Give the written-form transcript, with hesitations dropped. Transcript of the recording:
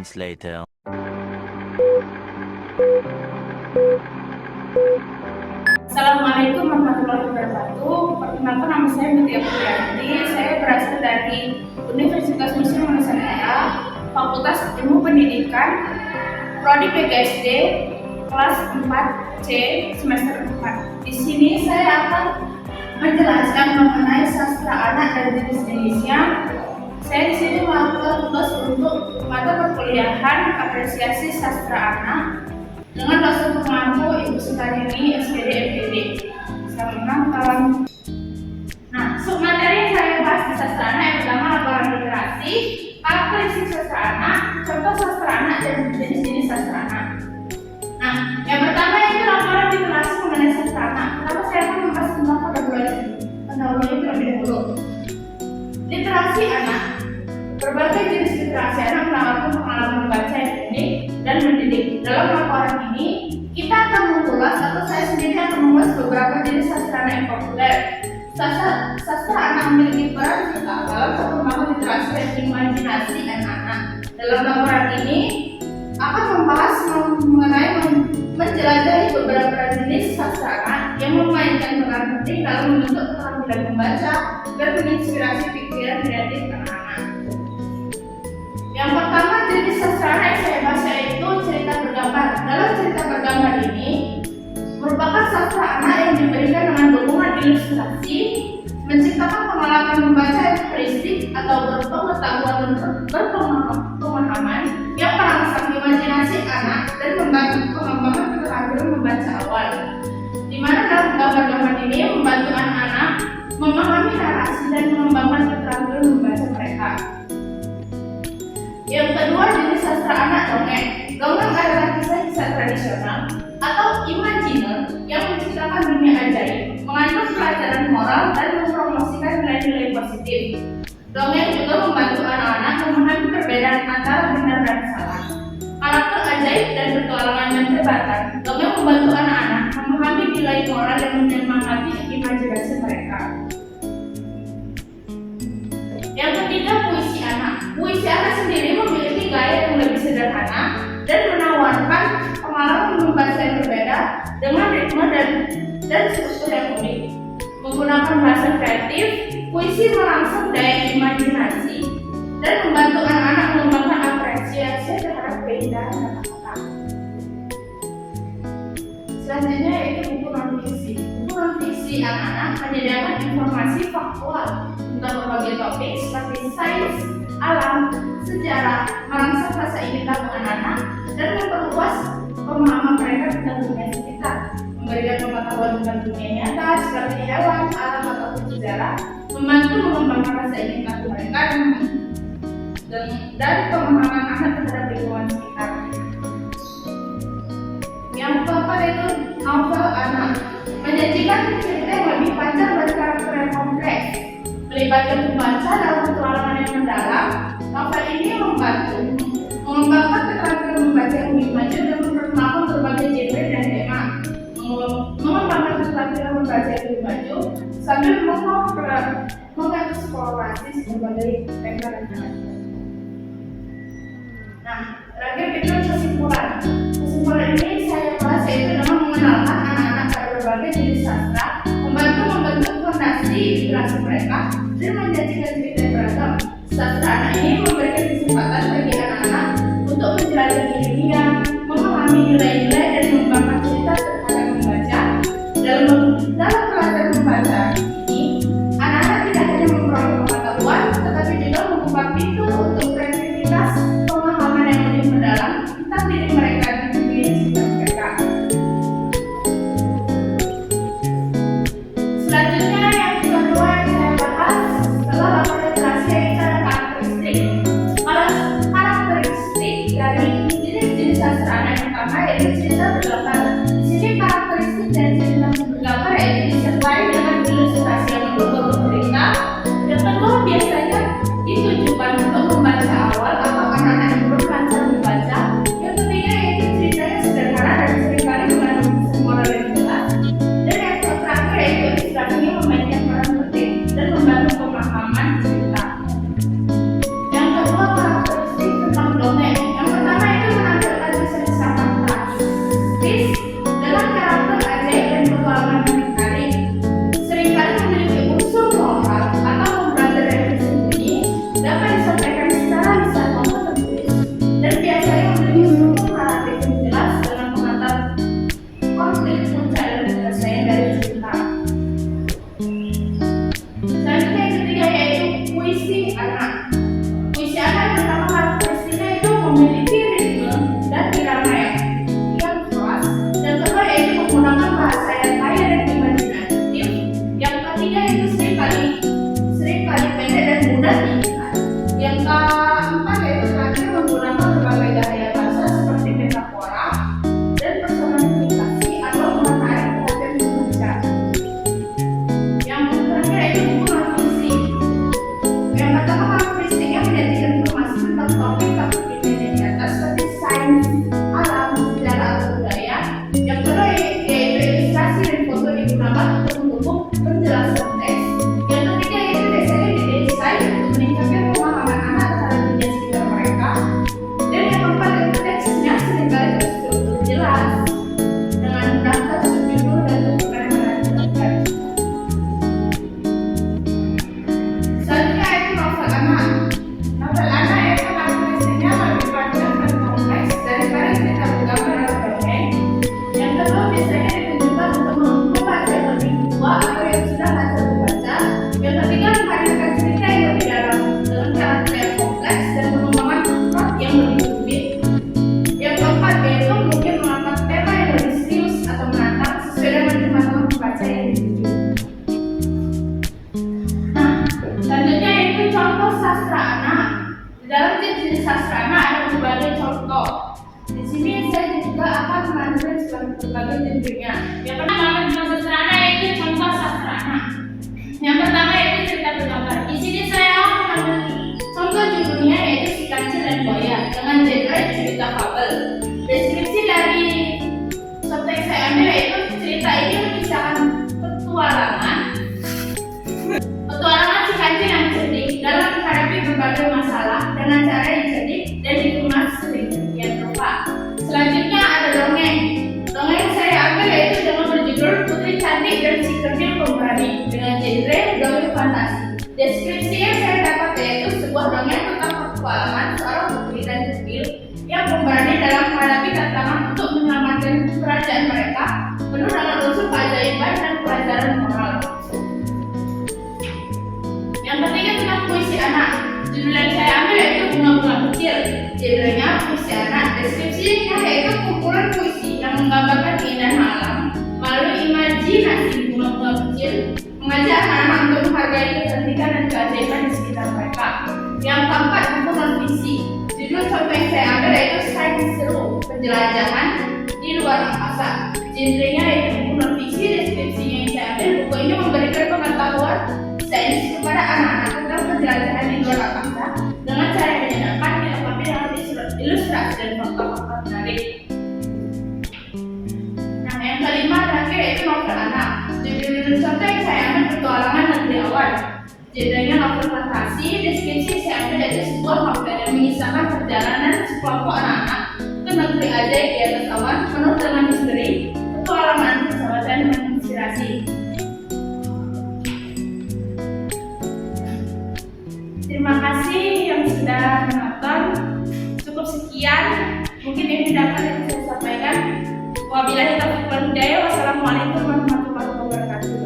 moments later. Assalamualaikum warahmatullahi wabarakatuh. Perkenalkan, nama saya Mutia Putriyanti. Saya berasal dari Universitas Muslim Nusantara, Fakultas Ilmu Pendidikan, Prodi PGSD, kelas 4C, semester 4. Di sini saya akan menjelaskan mengenai sastra anak dan jenis-jenisnya. Saya di sini melakukan tugas untuk mata perkuliahan apresiasi sastra anak dengan dosen pengampu Ibu Sukarini, SPD, MPD. Selamat menonton. Nah, submateri yang saya bahas di sastra anak yang pertama laporan literasi, karakteristik sastra anak, contoh sastra anak dan jenis-jenis sastra anak. Nah, yang pertama itu laporan literasi mengenai sastra anak. Kenapa saya akan membahas tentang pendahuluan terlebih dahulu. Literasi anak. Berbagai jenis literasi anak menawarkan pengalaman membaca yang unik dan mendidik. Dalam laporan ini, kita akan mengulas atau saya sendiri akan mengulas beberapa jenis sastra anak yang populer. Sastra anak memiliki peran vital dalam perkembangan literasi dan imajinasi anak-anak. Dalam laporan ini akan membahas mengenai menjelajahi beberapa jenis sastra anak yang memainkan peran penting dalam membentuk keterampilan membaca dan menginspirasi pikiran kreatif anak-anak. Yang pertama jenis sastra anak yang saya bahas yaitu cerita bergambar. Dalam cerita bergambar ini merupakan sastra anak yang diberikan dengan dukungan ilustrasi, menciptakan pengalaman membaca yang holistik atau berpengetahuan dan berpemahaman yang merangsang imajinasi anak dan membantu pengembangan keterampilan membaca awal. Di mana dalam gambar-gambar ini membantu anak-anak memahami narasi dan mengembangkan keterampilan membaca mereka. Yang kedua jenis sastra anak dongeng. Dongeng adalah kisah-kisah tradisional atau imajiner yang menciptakan dunia ajaib, mengandung pelajaran moral dan mempromosikan nilai-nilai positif. Dongeng juga membantu anak-anak memahami perbedaan antara benar dan salah. Karakter ajaib dan petualangan yang terbatas. Dongeng membantu anak-anak memahami nilai moral dan menyemangati imajinasi mereka. Yang ketiga, puisi anak. Puisi anak sendiri memiliki gaya yang lebih sederhana dan menawarkan pengalaman membaca yang berbeda dengan ritme dan struktur yang unik. Menggunakan bahasa kreatif, puisi merangsang daya imajinasi dan membantu anak-anak mengembangkan apresiasi terhadap keindahan kata-kata. Selanjutnya yaitu buku non-fiksi. Buku non-fiksi anak-anak menyediakan informasi faktual tentang berbagai topik seperti sains, alam, sejarah, merangsang rasa ingin tahu anak-anak dan memperluas pemahaman mereka tentang dunia sekitar, memberikan pengetahuan tentang dunia nyata seperti hewan, alam ataupun sejarah, membantu mengembangkan rasa ingin tahu mereka dan pemahaman anak terhadap lingkungan sekitar. Yang keempat itu novel anak, menyajikan cerita yang lebih panjang dan karakter yang kompleks, melibatkan pembaca dalam petualangan yang mendalam. Novel ini membantu mengembangkan keterampilan membaca yang lebih maju dan memperkenalkan berbagai genre dan tema, mengembangkan keterampilan membaca yang lebih maju sambil mengeksplorasi berbagai tema dan genre. Nah, terakhir itu kesimpulan. Kesimpulan ini saya bahas yaitu dengan mengenalkan anak-anak pada berbagai jenis sastra, membantu membentuk fondasi literasi mereka dan menjadikan cerita yang beragam. Sastra anak ini memberikan kesempatan bagi anak-anak untuk menjelajahi dunia, memahami nilai-nilai dan mengembangkan cerita terhadap membaca. Dalam pelajaran membaca ini, anak-anak tidak hanya memperoleh pengetahuan, tetapi juga membuka pintu untuk kreativitas, pemahaman yang lebih mendalam tentang diri mereka dan dunia sekitar mereka. Selanjutnya yang kedua yang saya bahas adalah laporan literasi yaitu karakteristik. Karakteristik dari jenis-jenis sastra anak yang pertama yaitu judulnya. Yang pertama tentang sastra yaitu contoh sastra. Yang pertama yaitu cerita bergambar. Di sini saya mengambil contoh judulnya yaitu Si Kancil dan Buaya dengan genre cerita fabel. Deskripsi dari contoh yang saya ambil yaitu cerita ini mengisahkan petualangan si kancil yang cerdik dalam menghadapi berbagai masalah dengan cara yang cerdik dan dikemas sedemikian rupa. Selanjutnya ada dongeng. Dongeng yang saya ambil yaitu dengan berjudul Putri Cantik dan Si Kerdil Pemberani dengan genre dongeng fantasi. Deskripsi yang saya dapat yaitu sebuah dongeng tentang petualangan seorang putri dan kerdil yang pemberani dalam menghadapi tantangan untuk menyelamatkan kerajaan mereka penuh dengan unsur keajaiban dan pelajaran moral. Yang ketiga tentang puisi anak. Judul yang saya ambil yaitu Bunga-Bunga Kecil. Genrenya puisi anak. Deskripsinya yaitu kumpulan puisi yang menggambarkan keindahan alam melalui imajinasi bunga-bunga kecil, mengajak anak-anak untuk menghargai kecantikan dan keajaiban di sekitar mereka. Yang keempat buku non-fiksi. Judul contoh yang saya ambil yaitu Sains Seru, Penjelajahan di Luar Angkasa. Genrenya yaitu buku non-fiksi. Deskripsinya yang saya ambil, buku ini memberikan pengetahuan sains kepada anak-anak tentang penjelajahan di luar angkasa dengan cara yang menyenangkan, dilengkapi dengan ilustrasi dan fakta-fakta menarik. Nah, yang kelima terakhir yaitu novel anak. Judul contoh yang saya ambil Petualangan Negeri Awan. Genrenya novel fantasi. Deskripsi yang saya ambil yaitu sebuah novel yang mengisahkan perjalanan sekelompok anak-anak ke negeri ajaib di atas awan penuh dengan misteri, petualangan, persahabatan, dan inspirasi. Terima kasih yang sudah menonton. Cukup sekian mungkin ini dapat yang saya sampaikan. Wabillahi taufiq wal hidayah. Wassalamualaikum warahmatullahi wabarakatuh.